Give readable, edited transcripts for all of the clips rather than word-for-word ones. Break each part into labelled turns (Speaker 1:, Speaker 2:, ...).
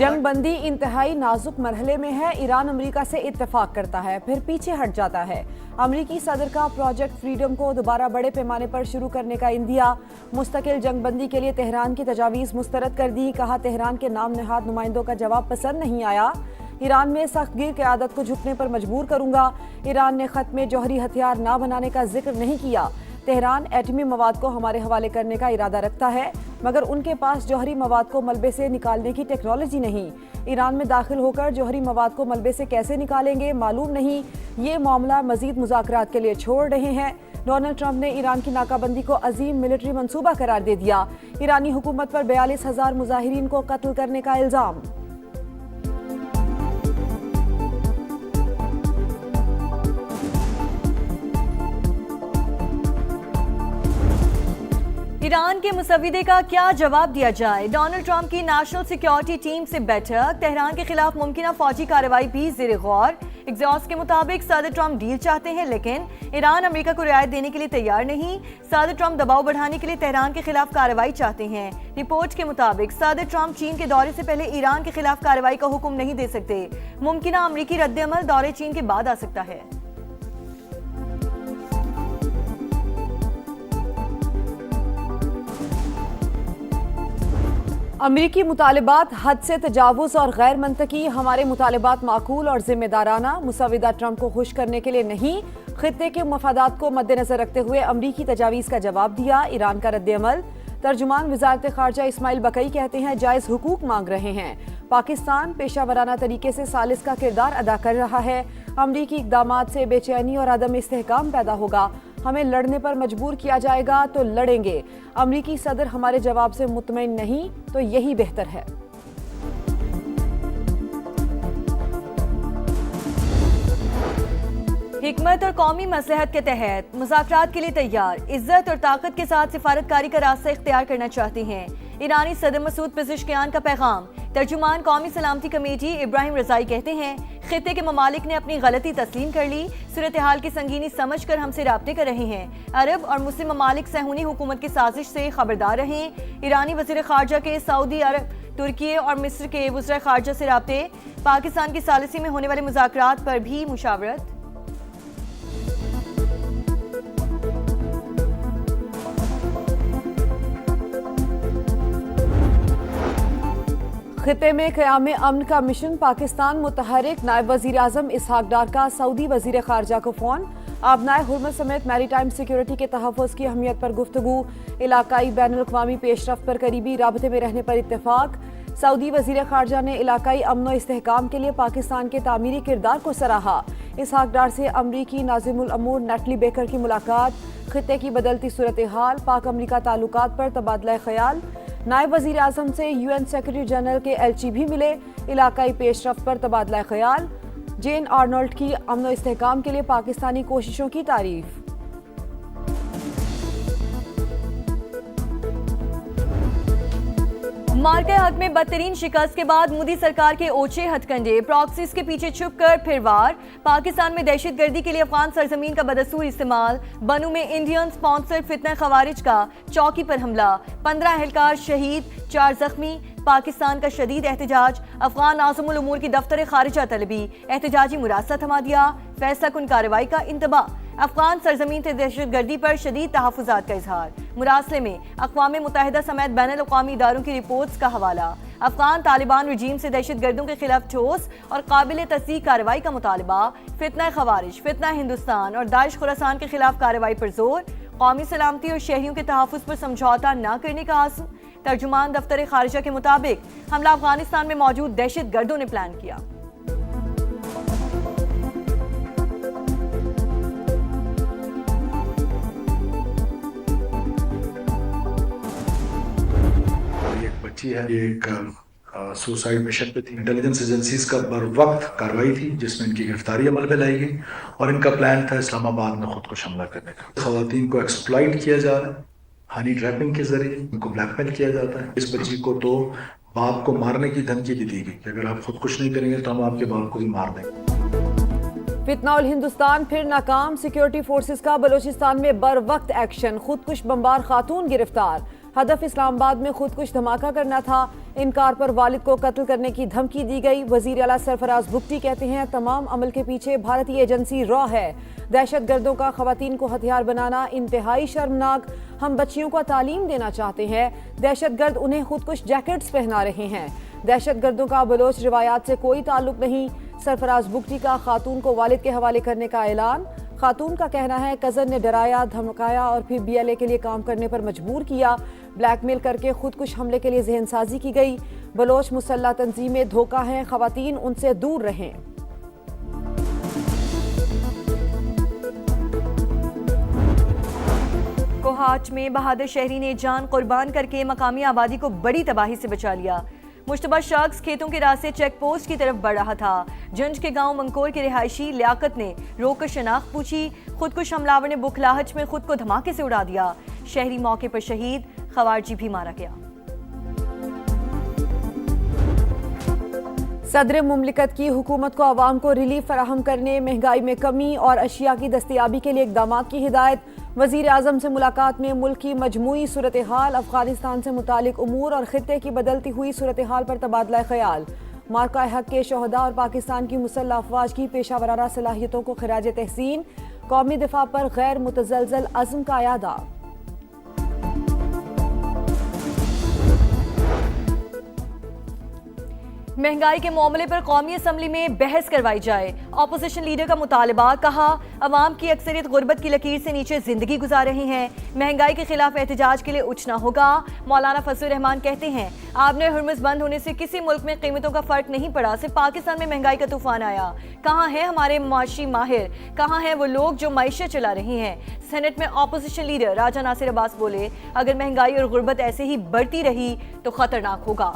Speaker 1: जंग बंदी इंतहाई नाजुक मरहले में है। ईरान अमेरिका से इत्तेफाक करता है, फिर पीछे हट जाता है। अमेरिकी सदर का प्रोजेक्ट फ्रीडम को दोबारा बड़े पैमाने पर शुरू करने का इंदिया। मुस्तकिल जंग बंदी के लिए तेहरान की तजावीज़ मुस्तरद कर दी। कहा, तेहरान के नाम नहाद नुमाइंदों का जवाब पसंद नहीं आया। ईरान में सख्तगीर क़यादत को झुकने पर मजबूर करूंगा। ईरान ने खत में जौहरी हथियार ना बनाने का जिक्र नहीं किया। तेहरान एटमी मवाद को हमारे हवाले करने का इरादा रखता है, मगर उनके पास जौहरी मवाद को मलबे से निकालने की टेक्नोलॉजी नहीं। ईरान में दाखिल होकर जौहरी मवाद को मलबे से कैसे निकालेंगे मालूम नहीं। ये मामला मजीद मुज़ाकरात के लिए छोड़ रहे हैं। डोनाल्ड ट्रंप ने ईरान की नाकाबंदी को अजीम मिलिट्री मंसूबा करार दे दिया। ईरानी हुकूमत पर 42,000 मुजाहिरीन को कत्ल करने का इल्जाम।
Speaker 2: ईरान के मुसव्विदे का क्या जवाब दिया जाए। डोनाल्ड ट्रंप की नेशनल सिक्योरिटी टीम से बैठक। तेहरान के खिलाफ मुमकिन फौजी कार्रवाई भी ज़ेर गौर। एग्जॉस्ट के मुताबिक सदर ट्रंप डील चाहते हैं, लेकिन ईरान अमेरिका को रियायत देने के लिए तैयार नहीं। सदर ट्रंप दबाव बढ़ाने के लिए तेहरान के खिलाफ कार्रवाई चाहते हैं। रिपोर्ट के मुताबिक सदर ट्रंप चीन के दौरे से पहले ईरान के खिलाफ कार्रवाई का हुक्म नहीं दे सकते। मुमकिन अमेरिकी रद्द-ए-अमल दौरे चीन के बाद आ सकता है।
Speaker 1: अमरीकी मुतालिबात हद से तजावुज़ और गैर मंतकी। हमारे मुतालिबात माकूल और जिम्मेदाराना। मुसव्विदा ट्रंप को खुश करने के लिए नहीं, खित्ते के मफादात को मद्देनजर रखते हुए अमरीकी तजावीज़ का जवाब दिया। ईरान का रद्द-ए-अमल। तर्जुमान वज़ारत ख़ारजा इस्माइल बकई कहते हैं, जायज़ हुकूक मांग रहे हैं। पाकिस्तान पेशावराना तरीके से सालिस का किरदार अदा कर रहा है। अमरीकी इक़दामात से बेचैनी और अदम इस्तेहकाम पैदा होगा। हमें लड़ने पर मजबूर किया जाएगा तो लड़ेंगे। अमरीकी सदर हमारे जवाब से मुतमईन नहीं तो यही बेहतर है।
Speaker 2: हिकमत और कौमी मसलहत के तहत मुज़ाकरात के लिए तैयार। इज्जत और ताकत के साथ सिफारतकारी का रास्ता इख्तियार करना चाहते हैं। ईरानी सदर मसूद पेज़ेश्कियान का पैगाम। तर्जुमान कौमी सलामती कमेटी इब्राहिम रज़ाई कहते हैं, खित्ते के ममालिक ने अपनी गलती तस्लीम कर ली। सूरत हाल की संगीनी समझ कर हमसे राब्ते कर रहे हैं। अरब और मुस्लिम ममालिक सहूनी हुकूमत की साजिश से खबरदार रहें। ईरानी वज़ीर ख़ारजा के सऊदी अरब, तुर्की और मिस्र के वज़ीर ख़ारजा से राब्ते। पाकिस्तान की सालिसी में होने वाले मुज़ाकरात पर भी मुशावरत।
Speaker 1: खित्ते में क़याम अमन का मिशन। पाकिस्तान मुतहरिक। नायब वज़ीर आज़म इसहाक डार का सऊदी वज़ीर ख़ारजा को फ़ोन। आबनाए हुर्मत समेत मैरीटाइम सिक्योरिटी के तहफ़्फ़ुज़ की अहमियत पर गुफ्तगू। इलाकाई बैनुल-अक़वामी पेशरफ़्त पर करीबी राबते में रहने पर इत्तेफ़ाक। सऊदी वज़ीर ख़ारजा ने इलाकाई अमन व इस्तेहकाम के लिए पाकिस्तान के तामीरी किरदार को सराहा। इसहाक डार से अमरीकी नाज़िमुल अमूर नटली बेकर की मुलाकात। खित्ते की बदलती सूरत हाल, पाक अमरीका ताल्लुकात पर तबादला ख़याल। नायब वज़ीर आज़म से UN सेक्रेटरी जनरल के एलची भी मिले। इलाकाई पेशरफ़्त पर तबादला ख़याल। जेन आर्नोल्ड की अमन व इस्तेहकाम के लिए पाकिस्तानी कोशिशों की तारीफ।
Speaker 2: मार्के हक में बदतरीन शिकस्त के बाद मोदी सरकार के ओछे हथकंडे। प्रॉक्सीज के पीछे छुपकर फिर वार। पाकिस्तान में दहशतगर्दी के लिए अफगान सरजमीन का बदस्तूर इस्तेमाल। बनू में इंडियन स्पॉन्सर्ड फितना खवारिज का चौकी पर हमला। 15 एहलकार शहीद, 4 जख्मी। पाकिस्तान का शदीद एहतजाज। अफगान नाज़िमुल उमूर की दफ्तर खारिजा तलबी। एहतजाजी मुरासला थमा दिया। फैसला कुन कार्रवाई का इंतबा। अफगान सरजमीन से दहशतगर्दी पर शदीद तहफ़्फ़ुज़ात का इजहार। मुरासले में अक़वाम मुत्तहिदा समेत बैनुल-अक़वामी इदारों की रिपोर्ट्स का हवाला। अफगान तालिबान रजीम से दहशतगर्दों के खिलाफ ठोस और काबिल तस्दीक कार्रवाई का मुतालबा। फितना खवारिज, फितना हिंदुस्तान और दाइश खुरासान के खिलाफ कार्रवाई पर जोर। कौमी सलामती और शहरियों के तहफ़्फ़ुज़ पर समझौता न करने का आज़म। तर्जुमान दफ्तर खारिजा के मुताबिक हमला अफगानिस्तान में मौजूद दहशतगर्दों ने प्लान किया।
Speaker 3: है ये एक सुसाइड मिशन पे थी। इंटेलिजेंस एजेंसीज का बर वक्त कार्रवाई थी जिसमें इनकी गिरफ्तारी अमल में लाई गई और इनका प्लान था इस्लामाबाद में खुद को हमला करने का। खवातीन को एक्सप्लॉइट किया जा रहा है, हनी ट्रैपिंग के जरिए इनको ब्लैकमेल किया जाता है। इस बच्ची को तो बाप को मारने की धमकी भी दी गई कि अगर आप खुद कुछ नहीं करेंगे तो हम आपके बाप को भी मार देंगे।
Speaker 1: फितना उल हिंदुस्तान फिर नाकाम। सिक्योरिटी फोर्सेस का बलोचिस्तान में बर वक्त एक्शन। खुदकुश बमबार खातून गिरफ्तार। हदफ इस्लामाबाद में खुदकुश धमाका करना था। इन कार पर वालिद को कत्ल करने की धमकी दी गई। वजीर आला सरफराज भुट्टी कहते हैं तमाम अमल के पीछे भारतीय एजेंसी रॉ है। दहशतगर्दों का खवातीन को हथियार बनाना इंतहाई शर्मनाक। हम बच्चियों को तालीम देना चाहते हैं, दहशतगर्द उन्हें खुदकुश जैकेट्स पहना रहे हैं। दहशतगर्दों का बलोच रिवायात से कोई ताल्लुक नहीं। सरफराज भुट्टी का खातून को वालिद के हवाले करने का ऐलान। खातून का कहना है कजन ने डराया, धमकाया और फिर BLA के लिए काम करने पर मजबूर किया। ब्लैकमेल करके खुदकुश हमले के लिए जहनसाजी की गई। बलोच मुसल्लह तंजीमें धोखा हैं, खवातीन उनसे दूर रहें।
Speaker 2: कोहाट में बहादुर शहरी ने जान कुर्बान करके मकामी आबादी को बड़ी तबाही से बचा लिया। मुश्तबा शख्स खेतों के रास्ते चेक पोस्ट की तरफ बढ़ रहा था। जंज के गांव मंकोर के रिहायशी लियाकत ने रोककर शनाख्त पूछी। खुदकुश हमलावर ने बुखलाहट में खुद को धमाके से उड़ा दिया। शहरी मौके पर शहीद, खवारजी भी मारा गया।
Speaker 1: सदर मुमलिकत की हुकूमत को आवाम को रिलीफ फराहम करने, महंगाई में कमी और अशिया की दस्तयाबी के लिए इकदामात की हिदायत। वजीर आजम से मुलाकात में मुल्क की मजमूई सूरत हाल, अफगानिस्तान से मुतालिक उमूर और खित्ते की बदलती हुई सूरत हाल पर तबादला ख्याल। मार्का हक के शहदा और पाकिस्तान की मुसल्लह अफवाज की पेशा वराना सलाहियतों को खिराज तहसीन। कौमी दिफा पर गैर मुतज़लज़ल अज़्म का यादा।
Speaker 2: महंगाई के मामले पर कौमी असम्बली में बहस करवाई जाए। ऑपोजिशन लीडर का मुतालबा। कहा अवाम की अक्सरियत गुर्बत की लकीर से नीचे जिंदगी गुजार रही हैं। महंगाई के खिलाफ एहतजाज के लिए उठना होगा। मौलाना फजलुर रहमान कहते हैं आबने हुर्मुज़ बंद होने से किसी मुल्क में कीमतों का फर्क नहीं पड़ा, सिर्फ पाकिस्तान में महंगाई का तूफान आया। कहाँ है हमारे माशी माहिर, कहाँ हैं वो लोग जो मईशत चला रही हैं। सेनेट में ऑपोजिशन लीडर राजा नासिर अब्बास बोले अगर महंगाई और गुर्बत ऐसे ही बढ़ती रही तो खतरनाक होगा।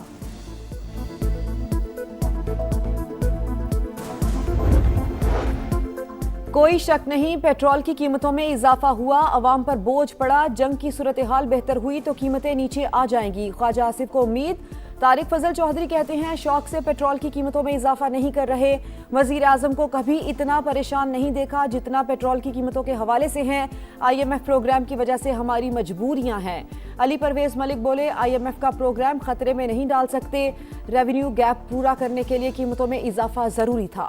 Speaker 1: कोई शक नहीं पेट्रोल की कीमतों में इजाफा हुआ, अवाम पर बोझ पड़ा। जंग की सूरत हाल बेहतर हुई तो कीमतें नीचे आ जाएंगी, ख्वाजा आसिफ को उम्मीद। तारिक फजल चौधरी कहते हैं शौक से पेट्रोल की कीमतों में इजाफा नहीं कर रहे। वजीर आजम को कभी इतना परेशान नहीं देखा जितना पेट्रोल की कीमतों के हवाले से हैं। IMF प्रोग्राम की वजह से हमारी मजबूरियां हैं। अली परवेज मलिक बोले IMF का प्रोग्राम खतरे में नहीं डाल सकते। रेवेन्यू गैप पूरा करने के लिए कीमतों में इजाफा जरूरी था।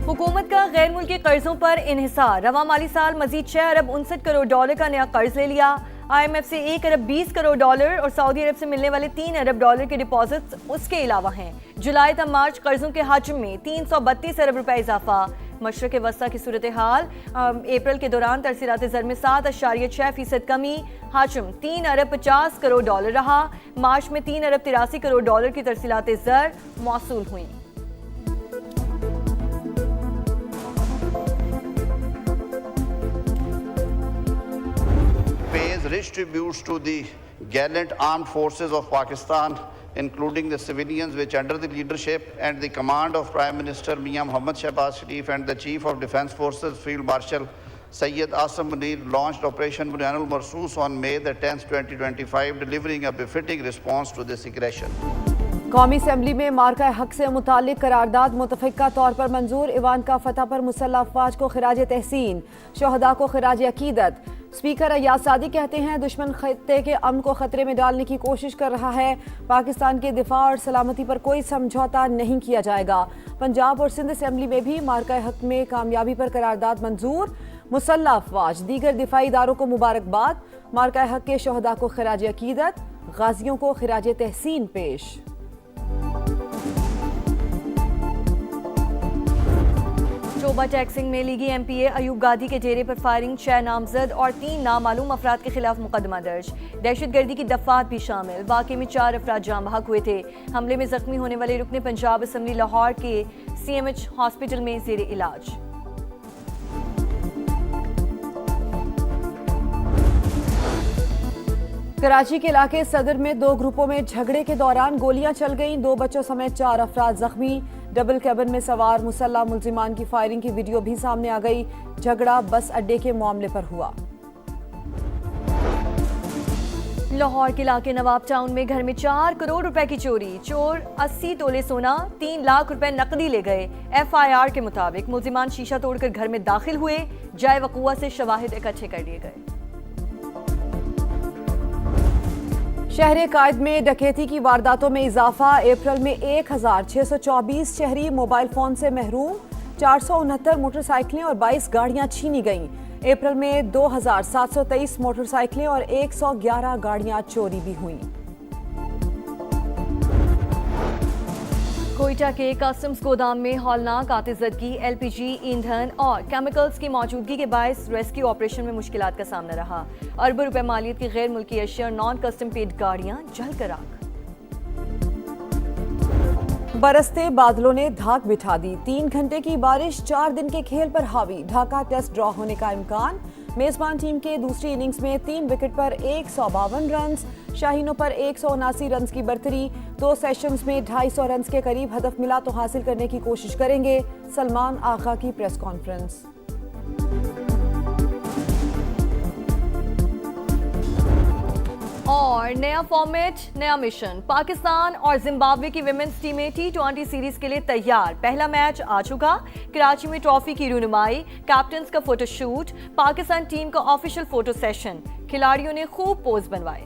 Speaker 2: हुकूमत का गैर मुल्की कर्जों पर इन्हिसार। रवा माली साल मजीद 6 अरब 59 करोड़ डॉलर का नया कर्ज ले लिया। IMF से 1 अरब 20 करोड़ डॉलर और सऊदी अरब से मिलने वाले 3 अरब डॉलर के डिपॉजिट्स उसके अलावा हैं। जुलाई तक मार्च कर्जों के हजम में 332 अरब रुपए इजाफा। मशरक़ वस्ता की सूरत हाल। अप्रैल के दौरान तरसीलात ज़र में 7.6% कमी। हजम 3 अरब 50 करोड़ डॉलर रहा। मार्च में 3 अरब 83 करोड़ डॉलर की तरसीलात ज़र मौसूल हुई।
Speaker 4: Rich tributes to the gallant armed forces of Pakistan, including the civilians which under the leadership and the command of Prime Minister Mian Mohammad Shehbaz Sharif and the Chief of Defence Forces Field Marshal Syed Asim Munir launched Operation Bunyanul Marsus on May the 10th, 2025, delivering a befitting response to this aggression.
Speaker 1: कौमी assembly में मार्का हक से मुतालिक करारदाद मुतफ़िका तौर पर मंजूर। Ivan का फतह पर मुसल्लह अफवाज को खिराज तहसीन, शहदा को खिराज अकीदत। स्पीकर अय्याज सादी कहते हैं दुश्मन खित्ते के अमन को खतरे में डालने की कोशिश कर रहा है। पाकिस्तान के दिफा और सलामती पर कोई समझौता नहीं किया जाएगा। पंजाब और सिंध असम्बली में भी मार्का हक में कामयाबी पर करारदाद मंजूर। मुसल्लह अफवाज दीगर दिफाई इदारों को मुबारकबाद। मार्का हक के शहदा को खिराज अकीदत, गाजियों को खिराज तहसीन पेश।
Speaker 2: शोबा टैक्सिंग में लीगी MPA अयूब गादी के डेरे पर फायरिंग, 6 नामजद और 3 नामालूम अफराद के खिलाफ मुकदमा दर्ज। दहशतगर्दी की दफात भी शामिल। वाक़े में 4 अफराद जाम बहक हुए थे। हमले में जख्मी होने वाले रुकने पंजाब असम्बली लाहौर के CMH हॉस्पिटल में जेर इलाज।
Speaker 1: कराची के इलाके सदर में 2 ग्रुपों में झगड़े के दौरान गोलियां चल गईं। 2 बच्चों समेत 4 अफराद जख्मी। डबल कैबिन में सवार मुसल्लह मुल्जिमान की फायरिंग की वीडियो भी सामने आ गई। झगड़ा बस अड्डे के मामले पर हुआ।
Speaker 2: लाहौर के इलाके नवाब टाउन में घर में 4 करोड़ रुपए की चोरी। चोर 80 तोले सोना, 3 लाख रुपए नकदी ले गए। FIR के मुताबिक मुल्जिमान शीशा तोड़कर घर में दाखिल हुए। जाए वक़ुआ से शवाहिद इकट्ठे कर लिए गए।
Speaker 1: शहर कायद में डकैती की वारदातों में इजाफा। अप्रैल में 1624 शहरी मोबाइल फोन से महरूम। 469 मोटरसाइकिलें और 22 गाड़ियां छीनी गईं। अप्रैल में 2723 मोटरसाइकिलें और 111 गाड़ियां चोरी भी हुईं।
Speaker 2: कोयटा के कस्टम्स गोदाम में हौलनाक आतिशज़दगी, LPG, ईंधन और केमिकल्स की मौजूदगी के बायस रेस्क्यू ऑपरेशन में मुश्किलात का सामना रहा। अरबों रुपए मालियत की गैर मुल्की अशिया और नॉन कस्टम पेड गाड़ियां जलकर आग।
Speaker 1: बरसते बादलों ने धाक बिठा दी। 3 घंटे की बारिश 4 दिन के खेल पर हावी। ढाका टेस्ट ड्रॉ होने का इम्कान। मेजबान टीम के दूसरी इनिंग्स में 3 विकेट पर 152 रन, शाहीनों पर 179 रन की बरतरी। 2 सेशंस में 250 रन के करीब हदफ मिला तो हासिल करने की कोशिश करेंगे। सलमान आगा की प्रेस कॉन्फ्रेंस।
Speaker 2: और नया फॉर्मेट, नया मिशन। पाकिस्तान और जिम्बाब्वे की विमेंस टीमें T20 सीरीज के लिए तैयार। पहला मैच आ चुका। कराची में ट्रॉफी की रूनुमाई, कैप्टन्स का फोटोशूट, पाकिस्तान टीम का ऑफिशियल फोटो सेशन। खिलाड़ियों ने खूब पोज बनवाए।